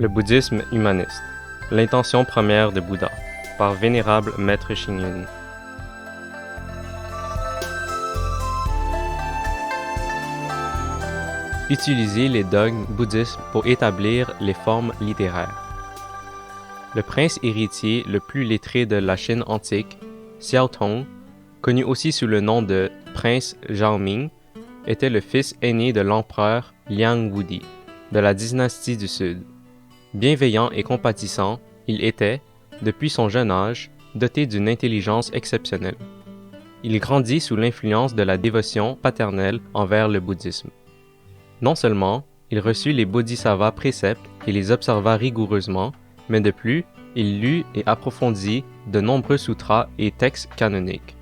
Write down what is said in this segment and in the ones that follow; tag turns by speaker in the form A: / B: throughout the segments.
A: Le bouddhisme humaniste. L'intention première de Bouddha, par Vénérable Maître Xing Yun. Utiliser les dogmes bouddhistes pour établir les formes littéraires. Le prince héritier le plus lettré de la Chine antique, Xiao Tong, connu aussi sous le nom de prince Zhaoming, était le fils aîné de l'empereur Liang Wudi, de la dynastie du Sud. Bienveillant et compatissant, il était, depuis son jeune âge, doté d'une intelligence exceptionnelle. Il grandit sous l'influence de la dévotion paternelle envers le bouddhisme. Non seulement, il reçut les bodhisattvas préceptes et les observa rigoureusement, mais de plus, il lut et approfondit de nombreux sutras et textes canoniques.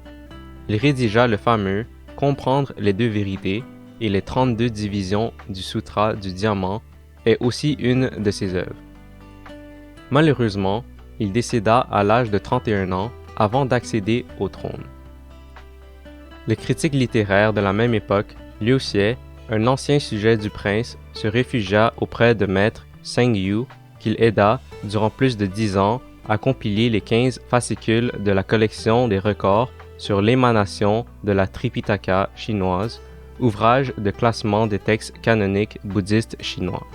A: Il rédigea le fameux « Comprendre les deux vérités » et les 32 divisions du Sutra du Diamant est aussi une de ses œuvres. Malheureusement, il décéda à l'âge de 31 ans avant d'accéder au trône. Le critique littéraire de la même époque, Liu Xie, un ancien sujet du prince, se réfugia auprès de maître Zheng Yu, qu'il aida, durant plus de 10 ans, à compiler les 15 fascicules de la collection des records sur l'émanation de la Tripitaka chinoise, ouvrage de classement des textes canoniques bouddhistes chinois.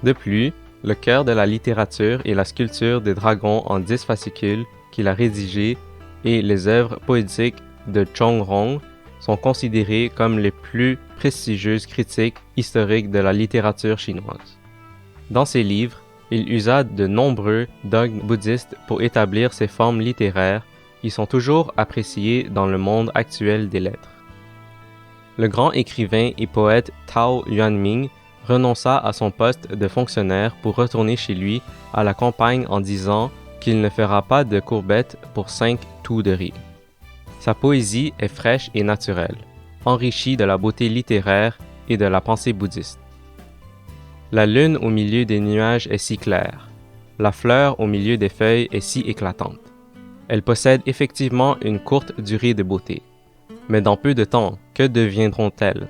A: De plus, le cœur de la littérature et la sculpture des dragons en 10 fascicules qu'il a rédigés et les œuvres poétiques de Zhong Rong sont considérés comme les plus prestigieuses critiques historiques de la littérature chinoise. Dans ses livres, il usa de nombreux dogmes bouddhistes pour établir ces formes littéraires qui sont toujours appréciées dans le monde actuel des lettres. Le grand écrivain et poète Tao Yuanming renonça à son poste de fonctionnaire pour retourner chez lui à la campagne en disant qu'il ne fera pas de courbettes pour 5 tous de riz. Sa poésie est fraîche et naturelle, enrichie de la beauté littéraire et de la pensée bouddhiste. La lune au milieu des nuages est si claire, la fleur au milieu des feuilles est si éclatante. Elle possède effectivement une courte durée de beauté. Mais dans peu de temps, que deviendront-elles?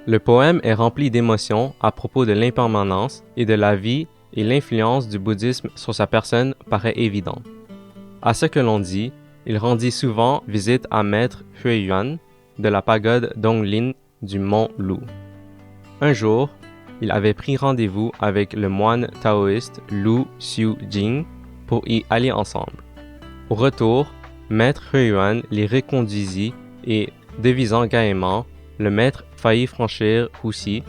A: Le poème est rempli d'émotions à propos de l'impermanence et de la vie, et l'influence du bouddhisme sur sa personne paraît évidente. À ce que l'on dit, il rendit souvent visite à maître Huiyuan de la pagode Donglin du mont Lu. Un jour, il avait pris rendez-vous avec le moine taoïste Lu Xiujing pour y aller ensemble. Au retour, maître Huiyuan les reconduisit et, devisant gaîment, le maître faillit franchir Huxi,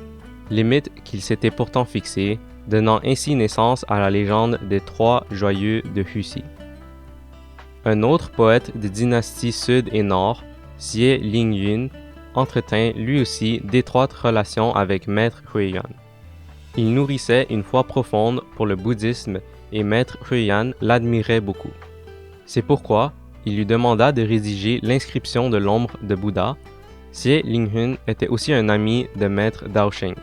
A: limite qu'il s'était pourtant fixée, donnant ainsi naissance à la légende des 3 joyeux de Huxi. Un autre poète des dynasties Sud et Nord, Xie Lingyun, entretint lui aussi d'étroites relations avec maître Huiyuan. Il nourrissait une foi profonde pour le bouddhisme et maître Huiyuan l'admirait beaucoup. C'est pourquoi il lui demanda de rédiger l'inscription de l'ombre de Bouddha. Xie Lingyun était aussi un ami de maître Daosheng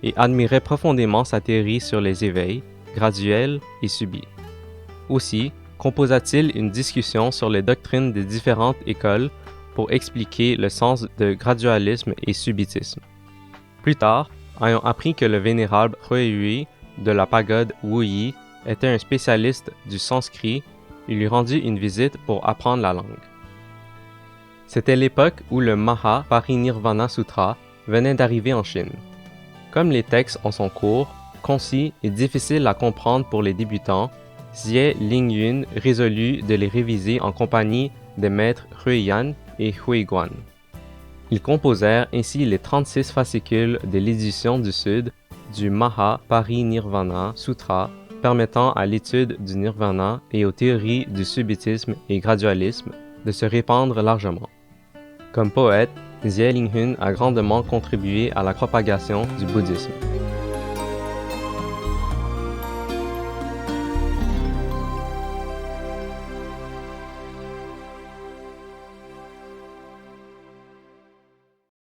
A: et admirait profondément sa théorie sur les éveils, graduels et subits. Aussi, composa-t-il une discussion sur les doctrines des différentes écoles pour expliquer le sens de gradualisme et subitisme. Plus tard, ayant appris que le vénérable Huiyue de la pagode Wuyi était un spécialiste du sanskrit, il lui rendit une visite pour apprendre la langue. C'était l'époque où le Maha Parinirvana Sutra venait d'arriver en Chine. Comme les textes en sont courts, concis et difficiles à comprendre pour les débutants, Xie Lingyun résolut de les réviser en compagnie des maîtres Huiyan et Huiguan. Ils composèrent ainsi les 36 fascicules de l'édition du Sud du Maha Parinirvana Sutra, permettant à l'étude du nirvana et aux théories du subitisme et gradualisme de se répandre largement. Comme poète, Xie Lingyun a grandement contribué à la propagation du bouddhisme.